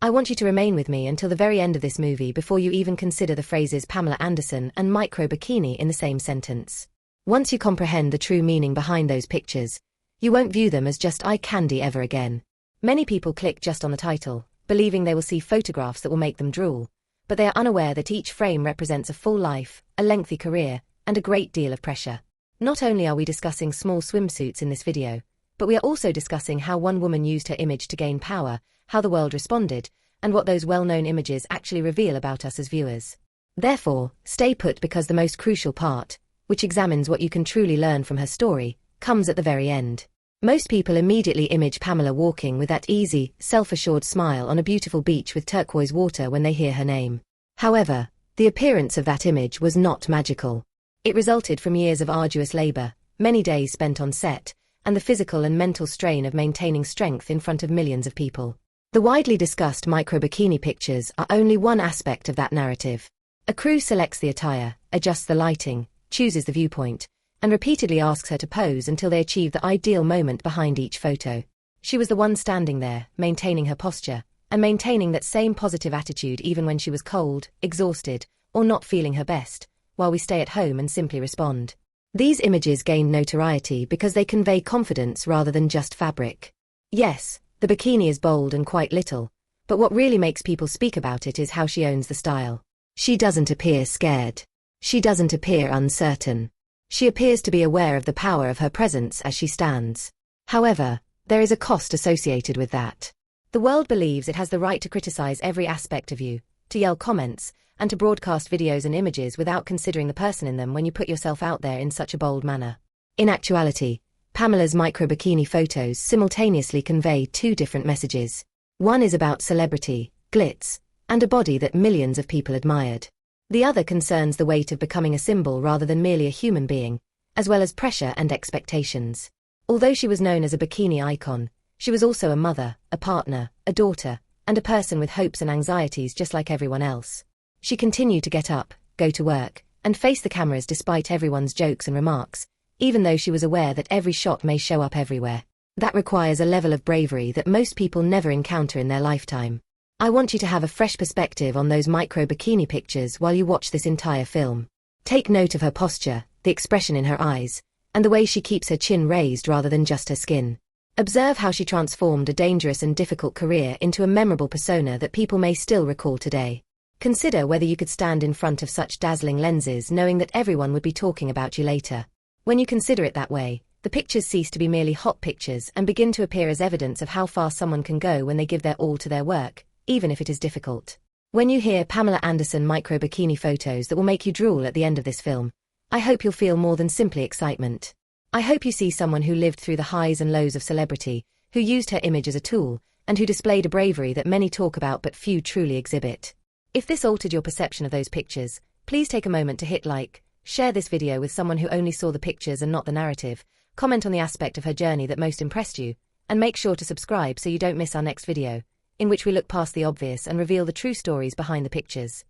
I want you to remain with me until the very end of this movie before you even consider the phrases Pamela Anderson and micro bikini in the same sentence. Once you comprehend the true meaning behind those pictures, you won't view them as just eye candy ever again. Many people click just on the title, believing they will see photographs that will make them drool, but they are unaware that each frame represents a full life, a lengthy career, and a great deal of pressure. Not only are we discussing small swimsuits in this video, but we are also discussing how one woman used her image to gain power, how the world responded, and what those well-known images actually reveal about us as viewers. Therefore, stay put because the most crucial part, which examines what you can truly learn from her story, comes at the very end. Most people immediately image Pamela walking with that easy, self-assured smile on a beautiful beach with turquoise water when they hear her name. However, the appearance of that image was not magical. It resulted from years of arduous labor, many days spent on set, and the physical and mental strain of maintaining strength in front of millions of people. The widely discussed micro-bikini pictures are only one aspect of that narrative. A crew selects the attire, adjusts the lighting, chooses the viewpoint, and repeatedly asks her to pose until they achieve the ideal moment behind each photo. She was the one standing there, maintaining her posture, and maintaining that same positive attitude even when she was cold, exhausted, or not feeling her best, while we stay at home and simply respond. These images gain notoriety because they convey confidence rather than just fabric. Yes, the bikini is bold and quite little, but what really makes people speak about it is how she owns the style. She doesn't appear scared. She doesn't appear uncertain. She appears to be aware of the power of her presence as she stands. However, there is a cost associated with that. The world believes it has the right to criticize every aspect of you, to yell comments, and to broadcast videos and images without considering the person in them when you put yourself out there in such a bold manner. In actuality, Pamela's micro-bikini photos simultaneously convey two different messages. One is about celebrity, glitz, and a body that millions of people admired. The other concerns the weight of becoming a symbol rather than merely a human being, as well as pressure and expectations. Although she was known as a bikini icon, she was also a mother, a partner, a daughter, and a person with hopes and anxieties just like everyone else. She continued to get up, go to work, and face the cameras despite everyone's jokes and remarks, even though she was aware that every shot may show up everywhere. That requires a level of bravery that most people never encounter in their lifetime. I want you to have a fresh perspective on those micro-bikini pictures while you watch this entire film. Take note of her posture, the expression in her eyes, and the way she keeps her chin raised rather than just her skin. Observe how she transformed a dangerous and difficult career into a memorable persona that people may still recall today. Consider whether you could stand in front of such dazzling lenses knowing that everyone would be talking about you later. When you consider it that way, the pictures cease to be merely hot pictures and begin to appear as evidence of how far someone can go when they give their all to their work, even if it is difficult. When you hear Pamela Anderson micro-bikini photos that will make you drool at the end of this film, I hope you'll feel more than simply excitement. I hope you see someone who lived through the highs and lows of celebrity, who used her image as a tool, and who displayed a bravery that many talk about but few truly exhibit. If this altered your perception of those pictures, please take a moment to hit like, share this video with someone who only saw the pictures and not the narrative, comment on the aspect of her journey that most impressed you, and make sure to subscribe so you don't miss our next video, in which we look past the obvious and reveal the true stories behind the pictures.